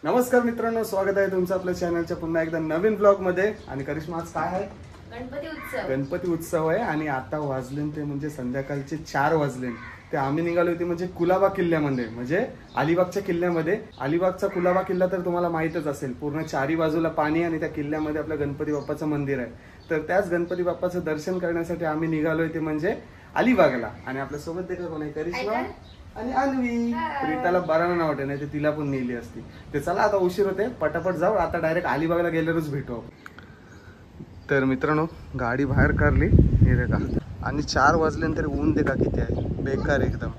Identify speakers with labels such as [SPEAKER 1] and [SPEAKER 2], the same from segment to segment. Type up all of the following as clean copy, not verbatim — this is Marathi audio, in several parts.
[SPEAKER 1] नमस्कार मित्रांनो, स्वागत आहे तुमचं आपल्या चॅनलच्या पुन्हा एकदा नवीन ब्लॉग मध्ये। आणि करिश्मा आज काय आहे? गणपती उत्सव आहे आणि आता वाजले ते म्हणजे संध्याकाळचे 4 वाजले। ते आम्ही निघालो होते म्हणजे कुलाबा किल्ल्यामध्ये, म्हणजे अलिबागच्या किल्ल्यामध्ये। अलिबागचा कुलाबा किल्ला तर तुम्हाला माहितच असेल, पूर्ण चारी बाजूला पाणी आणि त्या किल्ल्यामध्ये आपल्या गणपती बाप्पाचं मंदिर आहे। तर त्याच गणपती बाप्पाचं दर्शन करण्यासाठी आम्ही निघालोय ते म्हणजे अलिबागला। आणि आपल्या सोबत देखा कोण आहे? करिश्मा आणि अन्वी। प्रीताला बरं ना वाटत नाही तर तिला पण नेली असती। ते चला आता उशीर होते, पटापट जाऊ, आता डायरेक्ट अलिबागला गेल्यावरच भेटू। तर मित्रांनो गाडी बाहेर काढली हे देखा, आणि 4 वाजल्यानंतर ऊन देखा किती आहे, बेकार एकदम।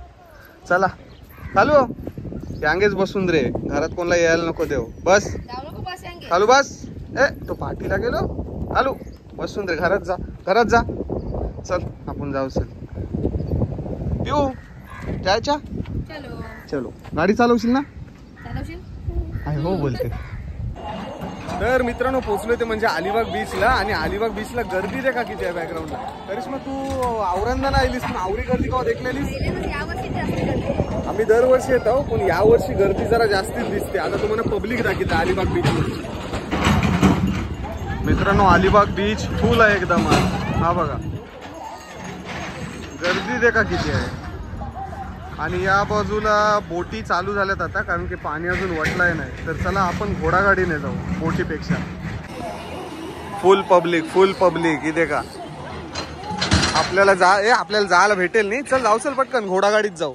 [SPEAKER 1] चला चालू यांगेच बसून रे, घरात कोणाला यायला नको देऊ, बस चालू बस। ए तो पाठीला गेलो, चालू बसून रे, घरात जा घरात जा। चल आपण जाऊ, चल पिऊ जायच्या, चलो चलो। गाडी चालवशील ना? चालवशील हो बोलते। तर मित्रांनो पोहोचलोय ते म्हणजे अलिबाग बीचला, आणि अलिबाग बीचला गर्दी देखा किती आहे बॅकग्राऊंडला। करिश्मा तू औरंदा ना आलीस पण आवरी गर्दी का देखलेलीस? आम्ही दरवर्षी येतो पण यावर्षी गर्दी जरा जास्तीच दिसते। आता तुम्हाला पब्लिक दाखवते अलिबाग बीच। मित्रांनो अलिबाग बीच फुल आहे एकदम, हा बघा गर्दी देखा किती आहे। आणि या बाजूला बोटी चालू झाल्यात आता, कारण की पाणी अजून वटलाय नाही। तर चला आपण घोडागाडीने जाऊ बोटीपेक्षा। फुल पब्लिक इथे का आपल्याला जायला भेटेल नाही। चल जाऊ, चल पटकन घोडागाडीत जाऊ।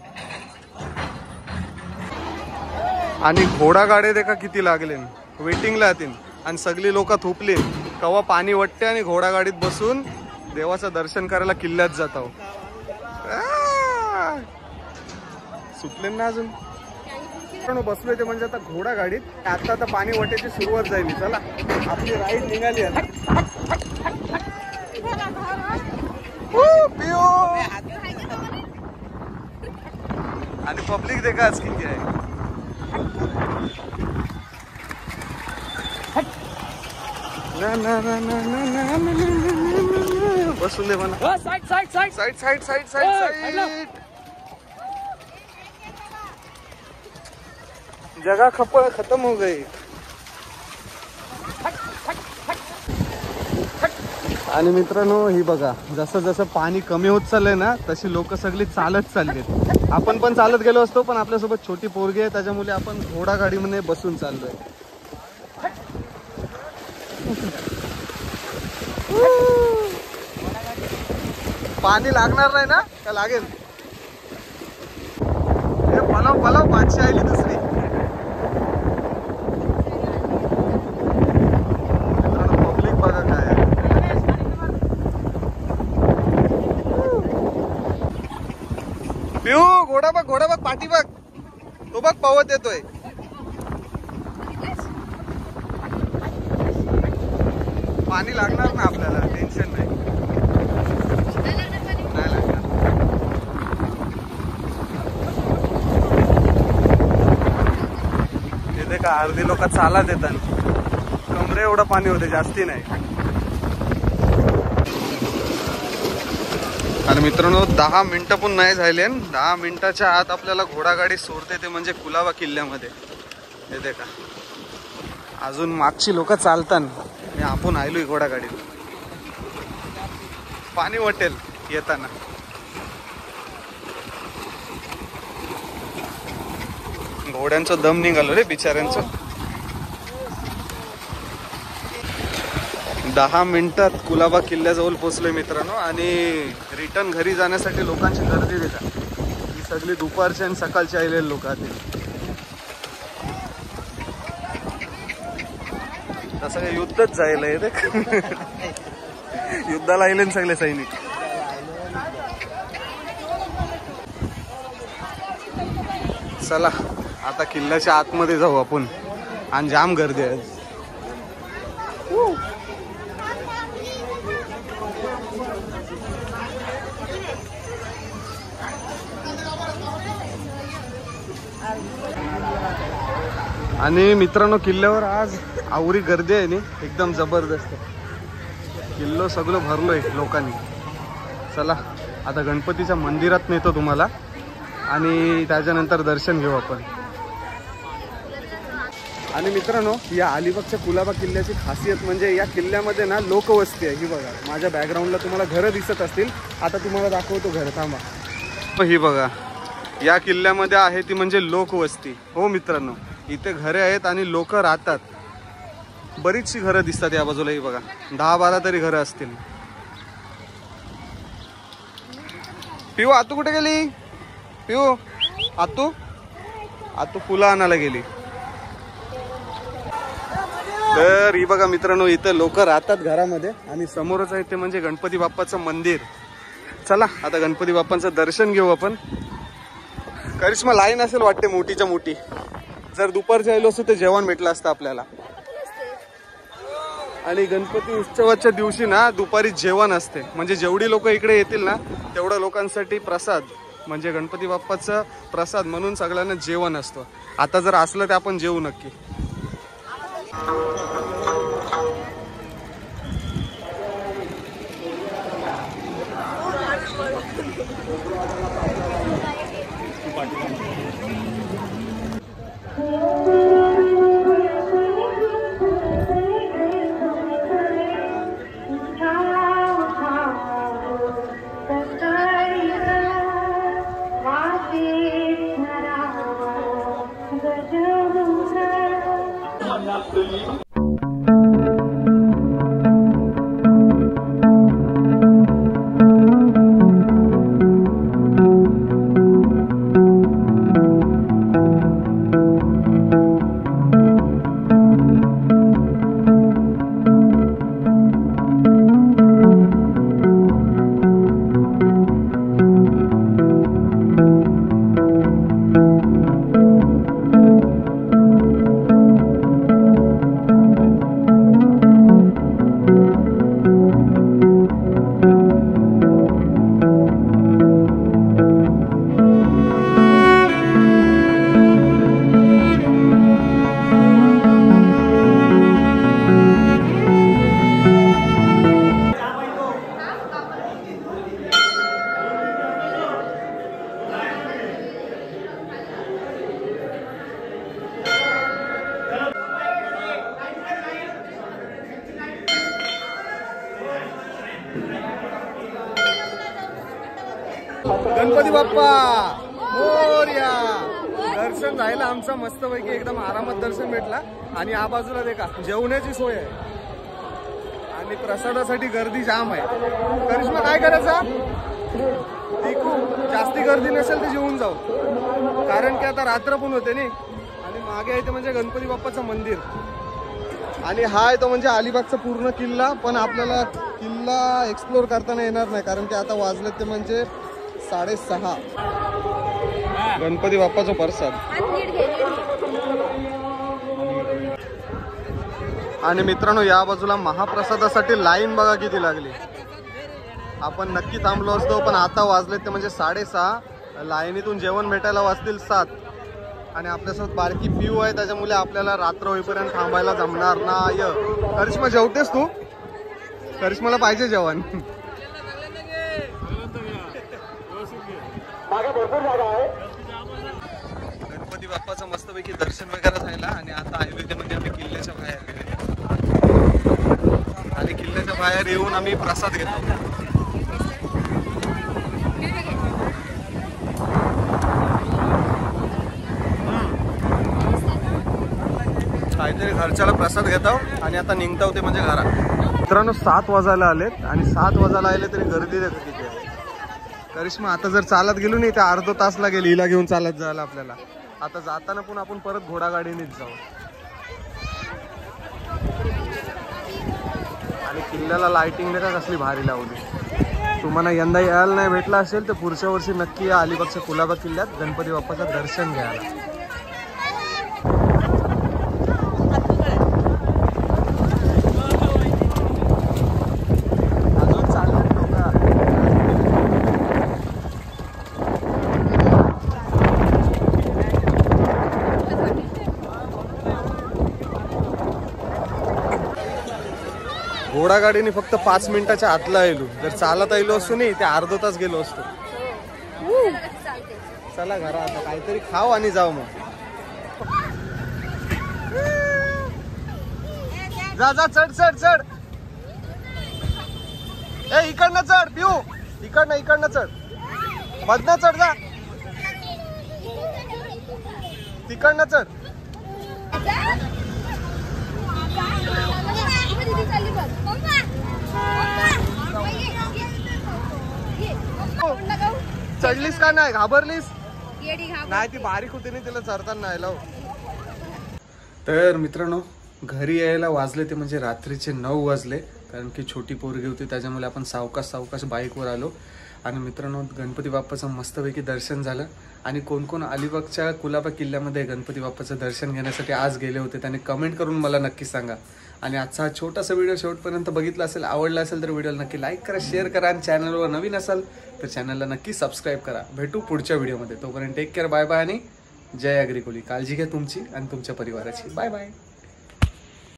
[SPEAKER 1] आणि घोडागाडी देखा किती लागले, वेटिंगला येतील आणि सगळी लोक थुपली कवा पाणी वटते आणि घोडागाडीत बसून देवाचं दर्शन करायला किल्ल्यात जातो। सुटले ना अजून बसलोय ते म्हणजे आता घोडा गाडीत। आता पाणी वाटायची सुरुवात झाली, चला आपली राईड निघाली आहे। आणि पब्लिक देखा आज किती आहे। बसून दे म्हणा, साईड जगह खत्म हो गई। आणि मित्रांनो ही बघा, जसं जसं पाणी कमी होत चाललंय ना तशी लोक सगळी चालत चाललेत। आपण पण चालत गेलो असतो पण आपल्यासोबत छोटी पोरगी आहे, त्याच्यामुळे आपण घोडा गाडीमध्ये बसून चाललोय। पाणी लागणार नाही ना का लागेल? पलाव बादशाह आली दुसरी। पब्लिक बघा काय, पिऊ घोडा बघ पाठी बघ, तो बघ पवत येतोय। पाणी लागणार ना आपल्याला, टेन्शन नाही। का अर्धी लोक चालत येतात, कमरे एवढं पाणी होते, जास्ती नाही। आणि मित्रांनो 10 मिनिटं पण नाही झाले, 10 मिनिटाच्या आत आपल्याला घोडागाडी सोडते ते म्हणजे कुलाबा किल्ल्यामध्ये। हे देखा अजून मागची लोक चालतात आणि आपण आलोय घोडागाडीत। पाणी वाटेल येताना। घोड्यांचं दम निघालो रे बिचाऱ्यांचं। 10 मिनिटात कुलाबा किल्ल्याजवळ पोहोचलोय मित्रांनो। आणि रिटर्न घरी जाण्यासाठी लोकांची गर्दी देखा, ही सगळी दुपारची आणि सकाळची आलेले लोक आहेत। तसं काही युद्धच जायला युद्धाला आले सगळे सैनिक। चला आता किल्ल्याच्या आतमध्ये जाऊ आपण, आणि जाम गर्दी आहे। आणि मित्रांनो किल्ल्यावर आज आवरी गर्दी आहे नी, एकदम जबरदस्त। किल्लो सगळं भरलोय लोकांनी। चला आता गणपतीच्या मंदिरात नेतो तुम्हाला, आणि त्याच्यानंतर दर्शन घेऊ आपण। आणि मित्रांनो, या अलिबागच्या कुलाबा किल्ल्याची खासियत म्हणजे या किल्ल्यामध्ये ना लोकवस्ती आहे. ही बघा, माझ्या बॅकग्राऊंडला तुम्हाला घरं दिसत असतील. आता तुम्हाला दाखवतो घर, थांबा. ही बघा, या किल्ल्यामध्ये आहे ती म्हणजे लोकवस्ती. हो मित्रांनो, इथे घरे आहेत आणि लोक राहतात. बरीचशी घरं दिसतात या बाजूला. ही बघा, 10-12 तरी घरं असतील. पिऊ, आतू कुठे गेली? पिऊ, आतू फुलं आणायला गेली. तर ही बघा मित्रांनो, इथं लोक राहतात घरामध्ये. आणि समोरच आहे ते म्हणजे गणपती बाप्पाचं मंदिर. चला आता गणपती बाप्पांचं दर्शन घेऊ आपण. करिश्मा, लाईन असेल वाटते मोठीच्या मोठी. जर दुपारच्या आलो असतो तर जेवण भेटलं असतं आपल्याला. आणि गणपती उत्सवाच्या दिवशी ना दुपारी जेवण असते. म्हणजे जेवढी लोक इकडे येतील ना तेवढ्या लोकांसाठी प्रसाद, म्हणजे गणपती बाप्पाचं प्रसाद म्हणून सगळ्यांना जेवण असतं. आता जर असलं तर आपण जेवू नक्की. गणपती बाप्पा मोरया. दर्शन झालं आमचं मस्तपैकी, एकदम आरामात दर्शन भेटला. आणि या बाजूला देखा जेवणाची सोय आहे आणि प्रसादासाठी गर्दी जाम आहे. करिश्मा काय करायचा? खूप जास्ती गर्दी नसेल तर जेवून जाऊ, कारण की आता रात्र पण होते नाही. आणि मागे आहे ते म्हणजे गणपती बाप्पाचं मंदिर. आणि हा आहे तो म्हणजे अलिबागचा पूर्ण किल्ला. पण आपल्याला किल्ला एक्सप्लोर करताना येणार नाही, कारण की आता वाजले ते म्हणजे 6:30. गणपती बाप्पाचा प्रसाद. आणि मित्रांनो, या बाजूला महाप्रसादासाठी लाईन बघा किती लागली. आपण नक्की थांबलो असतो, पण आता वाजले ते म्हणजे 6:30. लाईनीतून जेवण भेटायला वाजतील 7. आणि आपल्यासोबत बारकी पिऊ आहे, त्याच्यामुळे आपल्याला रात्र होईपर्यंत थांबायला जमणार नाही. करिश्मा, जेवतेस तू? करिश्माला पाहिजे जेवण. गणपती बाप्पाचं मस्तपैकी दर्शन वगैरे झालं. आणि आता आयुर्वेदामध्ये आम्ही किल्ल्याच्या बाहेर आणि किल्ल्याच्या बाहेर येऊन आम्ही प्रसाद घेतो. काहीतरी घरच्याला प्रसाद घेतो आणि आता निघतो ते म्हणजे घरात. मित्रांनो, 7 वाजायला आलेत आणि 7 वाजायला आले तरी गर्दी देखो किती आहे. करिश्मा, आता जर चालत गेलो नाही तर अर्धा तास लागेल हिला घेऊन चालत जायला आपल्याला. आता जाताना पण आपण परत घोडागाडीनेच जाऊ. आणि किल्ल्याला लाइटिंग देखा कसली भारी लावली. तुम्हाला यंदा यायला नाही भेटला असेल तर पुढच्या वर्षी नक्की या अलिबागच्या कुलाबा किल्ल्यात गणपती बाप्पाचं दर्शन घ्यायला. घोडागाडीने फक्त 5 मिनिटाच्या आतला येलो. जर चालत आलो असतो नाही ते अर्धा तास गेलो असतो. चला घरा आता काहीतरी खाऊ आणि जाऊ मग. जा जा चढ चढ चढ. ए इकडनं चढ पिऊ, इकडनं चढ, मधनं चढ जा, तिकडनं चढ. चढलीस का नाही, घाबरलीस नाही, ती बारीक होती नाही, तिला चढताना नाही लाव. तर मित्रांनो घरी यायला वाजले ते म्हणजे रात्रीचे 9 वाजले, कारण की छोटी पोरगी होती त्याच्यामुळे आपण सावकाश बाईकवर आलो. आणि मित्रांनो गणपती बाप्पाचं मस्तपैकी दर्शन झालं. आणि कोण कोण अलिबागच्या कुलाबा किल्ल्यामध्ये गणपती बाप्पाचं दर्शन घेण्यासाठी आज गेले होते त्याने कमेंट करून मला नक्की सांगा. आणि आजचा हा छोटासा व्हिडिओ शेवटपर्यंत बघितला असेल, आवडला असेल तर व्हिडिओला नक्की लाईक करा, शेअर करा. आणि चॅनलवर नवीन असाल तर चॅनलला नक्की सबस्क्राईब करा. भेटू पुढच्या व्हिडिओमध्ये. तोपर्यंत टेक केअर, बाय बाय आणि जय अग्रिकोली. काळजी घ्या तुमची आणि तुमच्या परिवाराची. Bye bye.